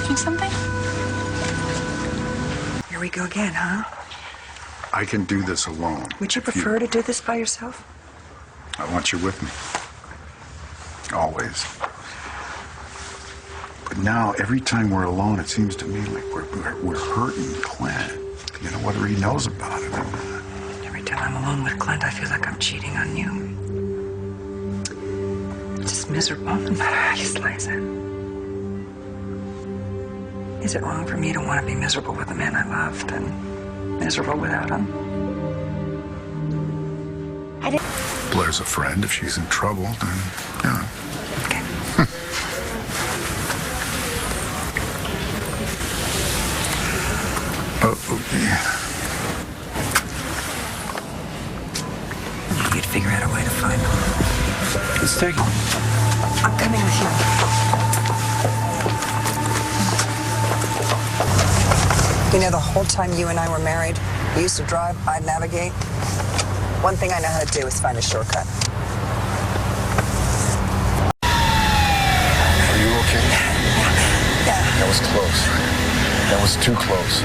charging something? Here we go again, huh? I can do this alone. Would you prefer to do this by yourself? I want you with me. Always. But now, every time we're alone, it seems to me like we're hurting Clint. You know, whether he knows about it or not. Every time I'm alone with Clint, I feel like I'm cheating on you. It's just miserable, no matter how you slice it. Is it wrong for me to want to be miserable with the man I loved and miserable without him? Blair's a friend. If she's in trouble, then, you know. Okay. Yeah. You'd figure out a way to find him. Let's take it. I'm coming with you. You know, the whole time you and I were married, you used to drive, I'd navigate. One thing I know how to do is find a shortcut. Are you okay? Yeah. That was close. That was too close.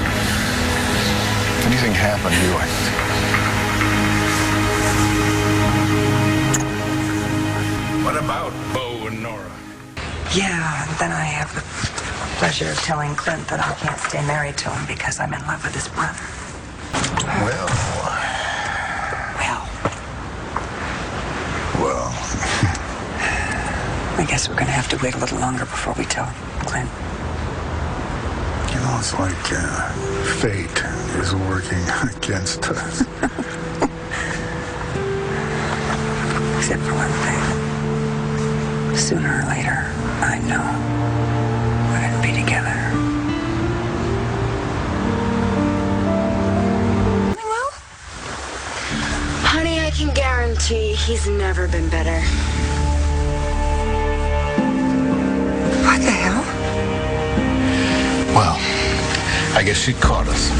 If anything happened to you, What about Bo and Nora? Yeah, and then I have the pleasure of telling Clint that I can't stay married to him because I'm in love with his brother. Well. I guess we're going to have to wait a little longer before we tell Clint. You know, it's like fate is working against us. Except for one thing. Sooner or later, I know we're going to be together. Well, honey, I can guarantee he's never been better. What the hell? Well, I guess she caught us.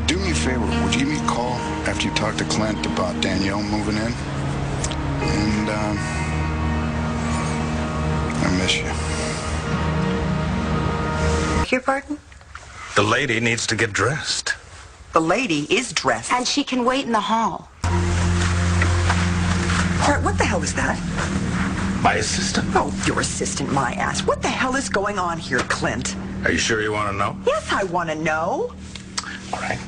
Do me a favor. Would you give me a call after you talk to Clint about Danielle moving in? And, I miss you. Beg your pardon? The lady needs to get dressed. The lady is dressed. And she can wait in the hall. All right, what the hell was that? My assistant. Oh, your assistant, my ass. What the hell is going on here, Clint? Are you sure you want to know? Yes, I want to know. All right.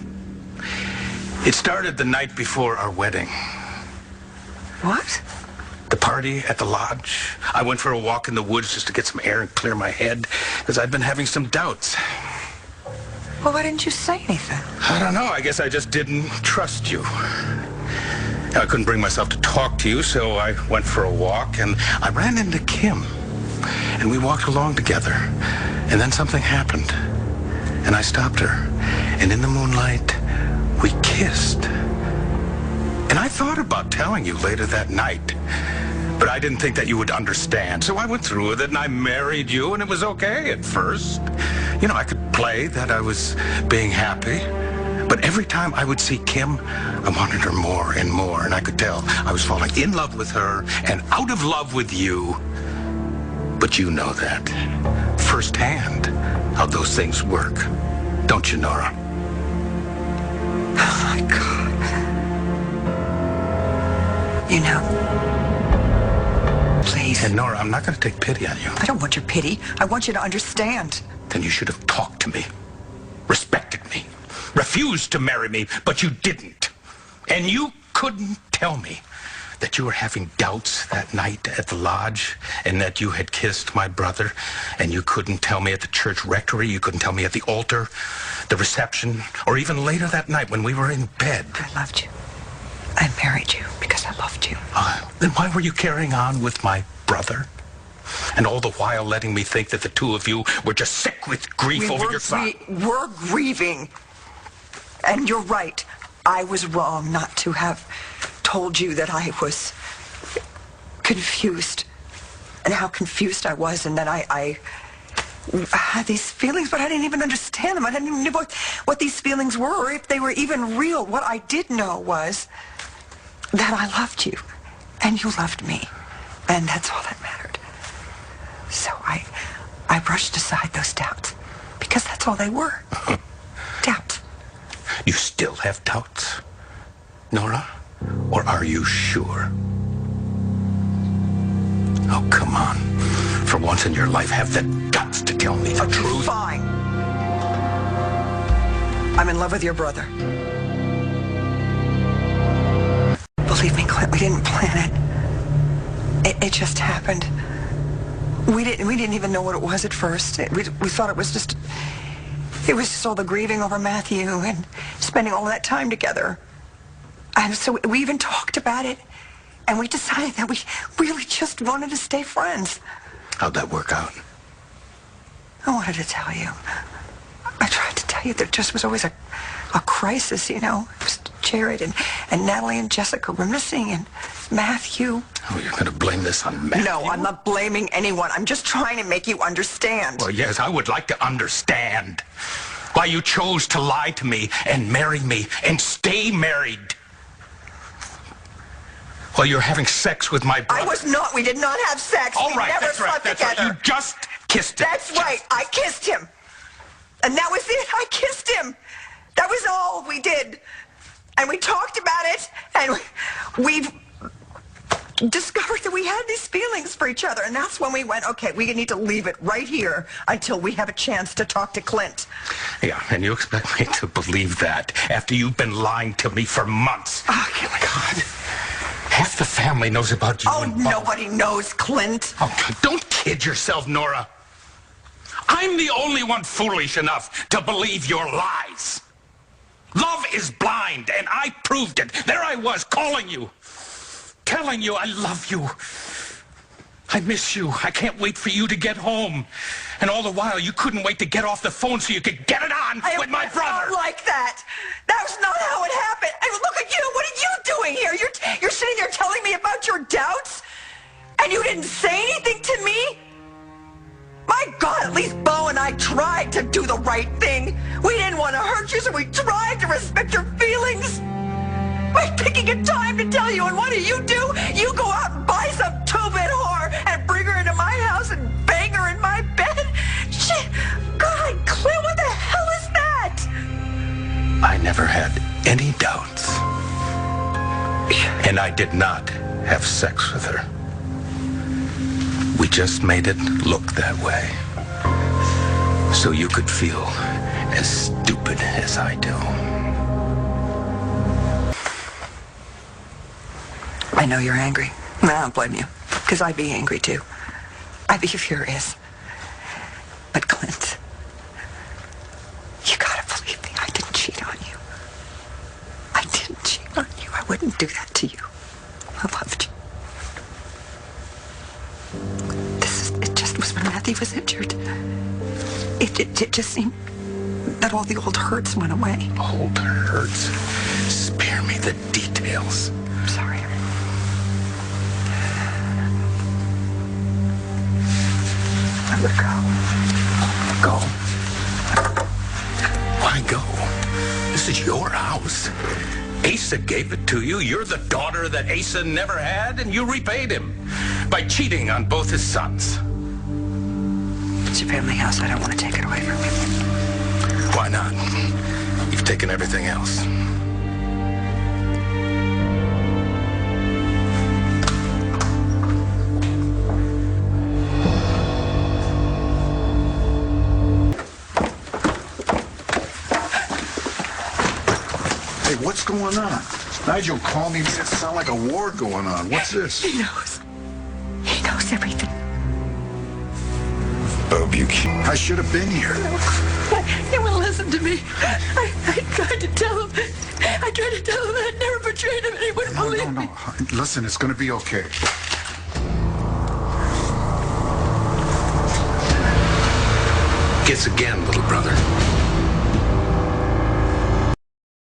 It started the night before our wedding. What? The party at the lodge. I went for a walk in the woods just to get some air and clear my head because I'd been having some doubts. Well, why didn't you say anything? I don't know. I guess I just didn't trust you. I couldn't bring myself to talk to you, so I went for a walk, and I ran into Kim. And we walked along together. And then something happened. And I stopped her. And in the moonlight, we kissed. And I thought about telling you later that night. But I didn't think that you would understand. So I went through with it, and I married you, and it was okay at first. You know, I could play that I was being happy. But every time I would see Kim, I wanted her more and more, and I could tell I was falling in love with her and out of love with you. But you know that firsthand, how those things work. Don't you, Nora? Oh, my God. You know, please. And Nora, I'm not going to take pity on you. I don't want your pity. I want you to understand. Then you should have talked to me, respected me, refused to marry me, but you didn't. And you couldn't tell me that you were having doubts that night at the lodge and that you had kissed my brother, and you couldn't tell me at the church rectory, you couldn't tell me at the altar, the reception, or even later that night when we were in bed. I loved you. I married you because I loved you. Then why were you carrying on with my brother? And all the while letting me think that the two of you were just sick with grief over your son. We were grieving. And you're right. I was wrong not to have told you that I was confused. And how confused I was. And then I had these feelings, but I didn't even understand them. I didn't even know what these feelings were or if they were even real. What I did know was that I loved you. And you loved me. And that's all that mattered. So I brushed aside those doubts. Because that's all they were. Doubts. You still have doubts, Nora? Or are you sure? Oh, come on. For once in your life, have the guts to tell me the truth. Fine. I'm in love with your brother. Believe me, Clint, we didn't plan it. It just happened. We didn't even know what it was at first. We thought it was just all the grieving over Matthew and spending all that time together. And so we even talked about it, and we decided that we really just wanted to stay friends. How'd that work out? I wanted to tell you. I tried to tell you there just was always a crisis, you know. It was Jared and Natalie and Jessica were missing, and Matthew. Oh, you're going to blame this on Matthew? No, I'm not blaming anyone. I'm just trying to make you understand. Well, yes, I would like to understand why you chose to lie to me and marry me and stay married while you're having sex with my brother. I was not. We did not have sex. All we right, never that's right. slept That's together. right. You just kissed him. That's right. I kissed him. And that was it. I kissed him. That was all we did. And we talked about it, and we've discovered that we had these feelings for each other. And that's when we went, okay, we need to leave it right here until we have a chance to talk to Clint. Yeah, and you expect me to believe that after you've been lying to me for months? Oh, God. Half the family knows about you. Oh, nobody knows, Clint. Oh, don't kid yourself, Nora. I'm the only one foolish enough to believe your lies. Love is blind, and I proved it. There I was, calling you, telling you I love you. I miss you. I can't wait for you to get home. And all the while, you couldn't wait to get off the phone so you could get it on with my brother. Not like that. That was not how it happened. And look at you. What are you doing here? You're sitting there telling me about your doubts, and you didn't say anything to me? My God, at least Bo and I tried to do the right thing. We didn't want to hurt you, so we tried to respect your feelings. By picking a time to tell you, and what do? You go out and buy some two-bit whore and bring her into my house and bang her in my bed? Shit, God, Clint, what the hell is that? I never had any doubts. And I did not have sex with her. We just made it look that way. So you could feel as stupid as I do. I know you're angry. I don't blame you, because I'd be angry too. I'd be furious. But Clint, you gotta believe me, I didn't cheat on you. I didn't cheat on you. I wouldn't do that to you. I loved you. It just was when Matthew was injured. It just seemed that all the old hurts went away. Old hurts? Spare me the details. I'm sorry. I would go. Go? Why go? This is your house. Asa gave it to you. You're the daughter that Asa never had, and you repaid him by cheating on both his sons. It's your family house. I don't want to take it away from you. Why not? You've taken everything else. Hey, what's going on? Nigel called me. Made it sound like a war going on. What's this? He knows. He knows everything. Bo, I should have been here. He wouldn't listen to me. I tried to tell him. I tried to tell him I had never betrayed him, and he wouldn't believe me. No. Listen, it's going to be okay. Kiss again, little brother.